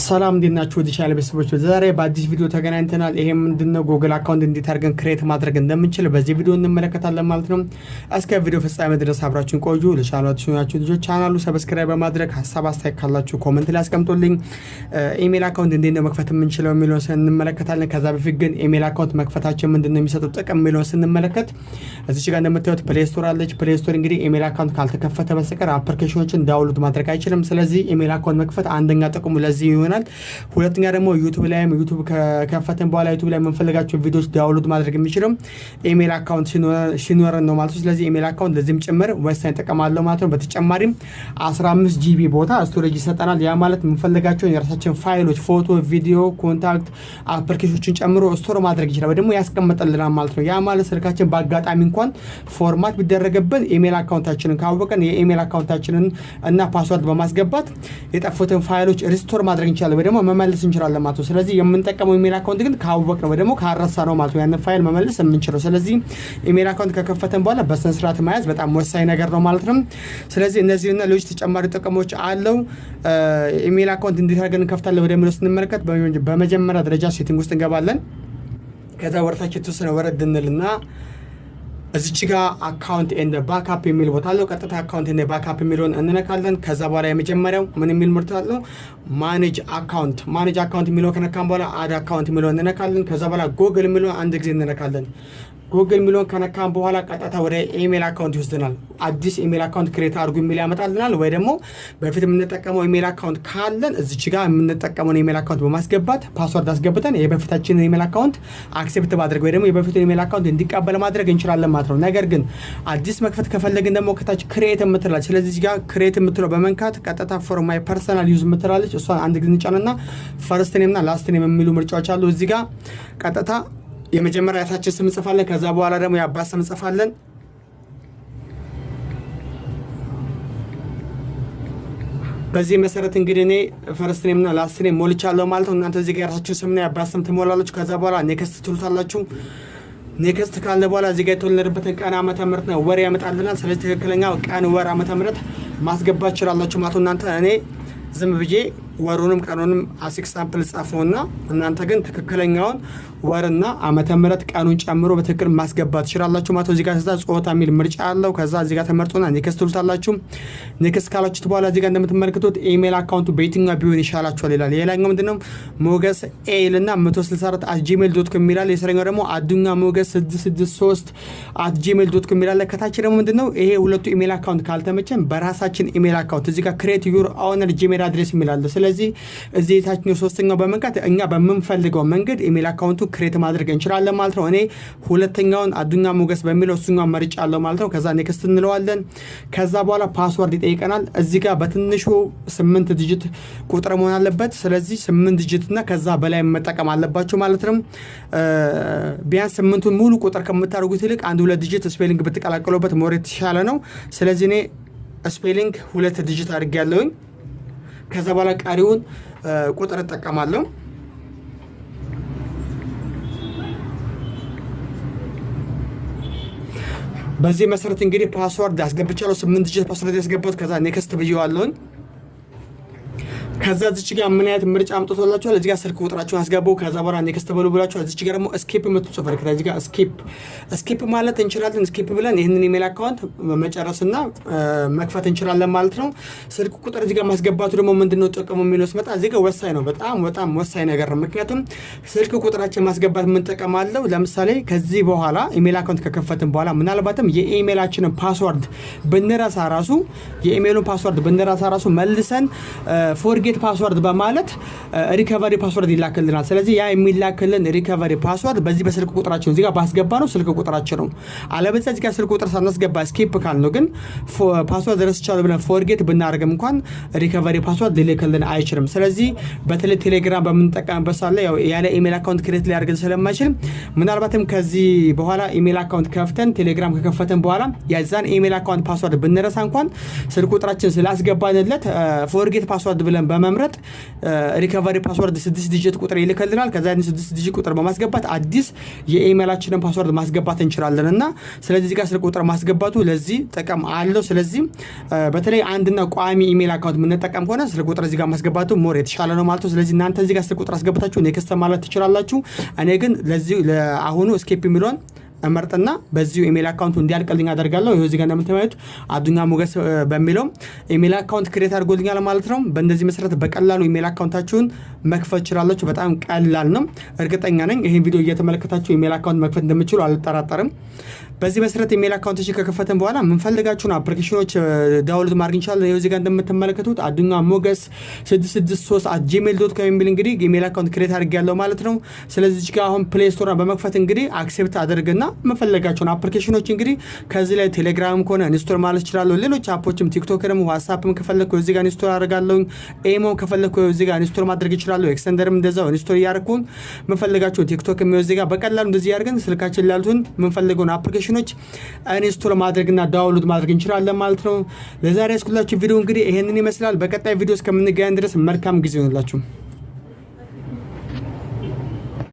ሰላም እንዴናችሁ ዲጂታል ቤተሰቦች ዛሬ በአዲስ ቪዲዮ ተገናኝተናል። ይሄ ምንድነው ጉግል አካውንት እንዴት አድርገን ክሬት ማድረግ እንደምንችል በዚህ ቪዲዮ እንመለከታለን ማለት ነው። እስከ ቪዲዮ ፍጻሜ ድረስ አብራችሁን ቆዩ። ለቻናላችሁ ልጆች ቻናሉ ሰብስክራይብ በማድረግ ሐሳብ አስተያየት ካላችሁ ኮሜንት ላይ አስቀምጡልኝ። ኢሜል አካውንት እንዴት ነው መክፈት የምንችለው የሚለውን እንመለከታለን። ከዛ በፊት ግን ኢሜል አካውንት መክፈታችን ምንድነው የሚሰጠው ጥቅም የሚለውን ስንመለከት እዚህ ጋር እንደምታዩት ፕሌይ ስቶር አለች። ፕሌይ ስቶር እንግዲህ ኢሜል አካውንት ካልተከፈተ በስተቀር አፕሊኬሽኖችን ዳውንሎድ ማድረግ አይችልም። ስለዚህ ኢሜል አካውንት መክፈት አንደኛ ጥቅሙ ለዚህ ይሆናል። ሁለተኛ ደግሞ ዩቲዩብ ላይም ዩቲዩብ ከከፈተን በኋላ ዩቲዩብ ላይ የምንፈልጋቸው ቪዲዮዎች ዳውንሎድ ማድረግ የሚችለው ኢሜል አካውንት ሲኖረን ነው ማለት ነው። ስለዚህ ኢሜል አካውንት ለዚህም ጭምር ወሳኝ ጥቅም አለው ማለት ነው። በተጨማሪም 15 ጂቢ ቦታ ስቶሬጅ ይሰጠናል። ያ ማለት የምንፈልጋቸውን የራሳችን ፋይሎች፣ ፎቶ፣ ቪዲዮ፣ ኮንታክት አፕሊኬሽኖችን ጨምሮ ስቶር ማድረግ ይችላል፣ ደግሞ ያስቀምጥልናል ማለት ነው። ያ ማለት ስልካችን በአጋጣሚ እንኳን ፎርማት ቢደረግብን ኢሜል አካውንታችንን ካወቀን የኢሜል አካውንታችንን እና ፓስወርድ በማስገባት የጠፉትን ፋይሎች ሪስቶር ማድረግ እንችላለን ወይ ደግሞ መመለስ እንችላለን ማለት ነው። ስለዚህ የምንጠቀመው ኢሜል አካውንት ግን ካወቅነው ወይ ደግሞ ካረሳ ነው ማለት ነው ያንን ፋይል መመለስ የምንችለው። ስለዚህ ኢሜል አካውንት ከከፈተን በኋላ በስነ ስርዓት መያዝ በጣም ወሳኝ ነገር ነው ማለት ነው። ስለዚህ እነዚህና ሌሎች ተጨማሪ ጥቅሞች አለው። ኢሜል አካውንት እንዴት አድርገን እንከፍታለን ወደሚለው ስንመለከት በመጀመሪያ ደረጃ ሴቲንግ ውስጥ እንገባለን። ከዛ ወርታች የተወሰነ ወረድ እንልና እዚች ጋር አካውንት ኤንድ ባክአፕ የሚል ቦታ አለው። ቀጥታ አካውንት ኤንድ ባክአፕ የሚለውን እንነካለን። ከዛ በኋላ የመጀመሪያው ምን የሚል ምርት አለው? ማኔጅ አካውንት የሚለው ከነካን በኋላ አድ አካውንት የሚለውን እንነካለን። ከዛ በኋላ ጉግል የሚለውን አንድ ጊዜ እንነካለን። ጉግል ሚሊዮን ከነካን በኋላ ቀጥታ ወደ ኢሜል አካውንት ይወስደናል። አዲስ ኢሜል አካውንት ክሬት አድርጉ የሚል ያመጣልናል። ወይ ደግሞ በፊት የምንጠቀመው ኢሜል አካውንት ካለን እዚች ጋር የምንጠቀመውን ኢሜል አካውንት በማስገባት ፓስወርድ አስገብተን የበፊታችንን ኢሜል አካውንት አክሴፕት ማድረግ ወይ ደግሞ የበፊቱን ኢሜል አካውንት እንዲቀበል ማድረግ እንችላለን ማለት ነው። ነገር ግን አዲስ መክፈት ከፈለግን ደግሞ ከታች ክሬት የምትላለች። ስለዚህ እዚህ ጋር ክሬት የምትለው በመንካት ቀጥታ ፎር ማይ ፐርሰናል ዩዝ የምትላለች። እሷን አንድ ጊዜ እንጫንና ፈርስት ኔም እና ላስት ኔም የሚሉ ምርጫዎች አሉ። እዚህ ጋር ቀጥታ የመጀመሪያ ያታችን ስም እንጽፋለን። ከዛ በኋላ ደግሞ የአባት ስም እንጽፋለን። በዚህ መሰረት እንግዲህ እኔ ፈርስት ኔም እና ላስት ኔም ሞልቻለሁ ማለት ነው። እናንተ እዚህ ጋር ያታችን ስምና የአባት ስም ትሞላላችሁ። ከዛ በኋላ ኔክስት ትሉታላችሁ። ኔክስት ካለ በኋላ እዚህ ጋር የተወለደበትን ቀን ዓመተ ምህረት ነው ወር ያመጣልናል። ስለዚህ ትክክለኛው ቀን ወር ዓመተ ምህረት ማስገባት ይችላላችሁ ማለት ነው። እናንተ እኔ ዝም ብዬ ወሩንም ቀኑንም አስ ኤግዛምፕል ጻፈውና እናንተ ግን ትክክለኛውን ወርና ዓመተ ምህረት ቀኑን ጨምሮ በትክክል ማስገባት ትችላላችሁ ማለት ነው። እዚህ ጋር ጾታ የሚል ምርጫ አለው። ከዛ እዚህ ጋር ተመርጦና ኔክስት ትሉታላችሁ። ኔክስት ካላችሁት በኋላ እዚህ ጋር እንደምትመለከቱት ኢሜል አካውንቱ በየትኛው ቢሆን ይሻላችኋል ይላል። ሌላኛው ምንድነው ሞገስ ኤልና 164@gmail.com ይላል። የሰረኛው ደግሞ አዱኛ ሞገስ 663@gmail.com ይላል። ከታች ደግሞ ምንድነው ይሄ ሁለቱ ኢሜል አካውንት ካልተመቸን በራሳችን ኢሜል አካውንት እዚህ ጋር ክሬት ዩር ኦውን ጂሜል አድሬስ የሚላል። ስለዚህ እዚህ የታችኛው ሶስተኛው በመንካት እኛ በምንፈልገው መንገድ ኢሜል አካውንቱ ክሬት ማድረግ እንችላለን ማለት ነው። እኔ ሁለተኛውን አዱኛ ሞገስ በሚለው እሱኛው መርጫለሁ ማለት ነው። ከዛ ኔክስት እንለዋለን። ከዛ በኋላ ፓስወርድ ይጠይቀናል። እዚህ ጋር በትንሹ 8 ዲጂት ቁጥር መሆን አለበት። ስለዚህ 8 ዲጂት እና ከዛ በላይ መጠቀም አለባችሁ ማለት ነው። ቢያንስ 8ቱን ሙሉ ቁጥር ከምታደርጉት ይልቅ 1-2 ዲጂት ስፔሊንግ ብትቀላቀሉበት ሞር የተሻለ ነው። ስለዚህ እኔ ስፔሊንግ 2 ዲጂት አድርጌያለሁኝ። ከዛ በኋላ ቀሪውን ቁጥር እጠቀማለሁ። በዚህ መሰረት እንግዲህ ፓስወርድ አስገብቻለሁ። 8 ዲጂት ፓስወርድ ያስገባሁት። ከዛ ኔክስት ብየዋለሁኝ። ከዛ እዚች ጋር ምን አይነት ምርጫ አምጥቶላችኋል? እዚህ ጋር ስልክ ቁጥራችሁን አስገቡ። ከዛ በኋላ ኔክስት በሉ ብላችኋል። እዚች ጋር ደግሞ ስኪፕ የምትጽፉ ፈርክ እዚህ ጋር ስኪፕ ማለት እንችላለን። ስኪፕ ብለን ይሄንን ኢሜል አካውንት መጨረስና መክፈት እንችላለን ማለት ነው። ስልክ ቁጥር እዚህ ጋር ማስገባቱ ደግሞ ምንድነው ጥቅሙ የሚለው ስመጣ እዚህ ጋር ወሳኝ ነው። በጣም ወሳኝ ነገር ነው። ምክንያቱም ስልክ ቁጥራችን ማስገባት ምን ጥቅም አለው? ለምሳሌ ከዚህ በኋላ ኢሜል አካውንት ከከፈትን በኋላ ምናልባትም የኢሜላችንን ፓስወርድ ብንረሳ ራሱ መልሰን ፎርጌት ፓስወርድ በማለት ሪከቨሪ ፓስወርድ ይላክልናል። ስለዚህ ያ የሚላክልን ሪከቨሪ ፓስወርድ በዚህ በስልክ ቁጥራችን እዚህ ጋር ባስገባ ነው ስልክ ቁጥራችን ነው። አለበለዚያ እዚህ ጋር ስልክ ቁጥር ሳናስገባ ስኪፕ ካልነው ግን ፓስወርድ ረስቻለሁ ብለን ፎርጌት ብናደርግም እንኳን ሪከቨሪ ፓስወርድ ሊልክልን አይችልም። ስለዚህ በተለይ ቴሌግራም በምንጠቀምበት ሳለ ያለ ኢሜል አካውንት ክሬት ሊያደርግልን ስለማይችል ምናልባትም ከዚህ በኋላ ኢሜል አካውንት ከፍተን ቴሌግራም ከከፈተን በኋላ ያዛን ኢሜል አካውንት ፓስወርድ ብንረሳ እንኳን ስልክ ቁጥራችን ስላስገባንለት ፎርጌት ፓስወርድ ብለን በመምረጥ ሪከቨሪ ፓስወርድ 6 ዲጂት ቁጥር ይልከልናል። ከዛ 6 ዲጂት ቁጥር በማስገባት አዲስ የኢሜይላችንን ፓስወርድ ማስገባት እንችላለንና ስለዚህ እዚህ ጋር ስልክ ቁጥር ማስገባቱ ለዚህ ጥቅም አለው። ስለዚህ በተለይ አንድና ቋሚ ኢሜይል አካውንት የምንጠቀም ከሆነ ስልክ ቁጥር እዚህ ጋር ማስገባቱ ሞር የተሻለ ነው ማለት ነው። ስለዚህ እናንተ እዚህ ጋር ስልክ ቁጥር አስገብታችሁ ኔክስት ማለት ትችላላችሁ። እኔ ግን ለዚህ ለአሁኑ ስኬፕ የሚለውን እመርጥና በዚሁ ኢሜይል አካውንቱ እንዲያልቅልኝ አደርጋለሁ። ይሄው እዚህ ጋር እንደምታዩት አዱኛ ሞገስ በሚለው ኢሜይል አካውንት ክሬት አድርጎልኛል ማለት ነው። በእንደዚህ መሰረት በቀላሉ ኢሜይል አካውንታችሁን መክፈት ትችላላችሁ። በጣም ቀላል ነው። እርግጠኛ ነኝ ይሄን ቪዲዮ እየተመለከታችሁ ኢሜይል አካውንት መክፈት እንደምትችሉ አልጠራጠርም። በዚህ መሰረት ኢሜይል አካውንታችን ከከፈተን በኋላ የምንፈልጋችሁን አፕሊኬሽኖች ዳውንሎድ ማድረግ እንችላለን። ይሄው እዚህ ጋር እንደምትመለከቱት አዱኛ ሞገስ 663@gmail.com የሚል እንግዲህ ኢሜይል አካውንት ክሬት አድርጌያለሁ ማለት ነው። ስለዚህ እዚህ ጋር አሁን ፕሌይ ስቶር በመክፈት እንግዲህ አክሴፕት አድርግና መፈለጋቸውን አፕሊኬሽኖች እንግዲህ ከዚህ ላይ ቴሌግራም ከሆነ ኢንስቶል ማለት ይችላል። ሌሎች አፖችም ቲክቶክንም ዋትስአፕም ከፈለኩ እዚህ ጋር ኢንስቶል አደርጋለሁ። ኤሞ ከፈለኩ እዚህ ጋር ኢንስቶል ማድረግ ይችላል። ኤክስተንደርም እንደዛው ኢንስቶል ያደርኩ መፈለጋቸው ቲክቶክም እዚህ ጋር በቀላሉ እንደዚህ ያደርገን ስልካችን ላይ ያሉትን የምንፈልገውን አፕሊኬሽኖች ኢንስቶል ማድረግና ዳውንሎድ ማድረግ እንችላለን ማለት ነው። ለዛሬ ያስኩላችሁ ቪዲዮ እንግዲህ ይሄንን ይመስላል። በቀጣይ ቪዲዮ እስከምንገናኝ ድረስ መልካም ጊዜ ይሁንላችሁ።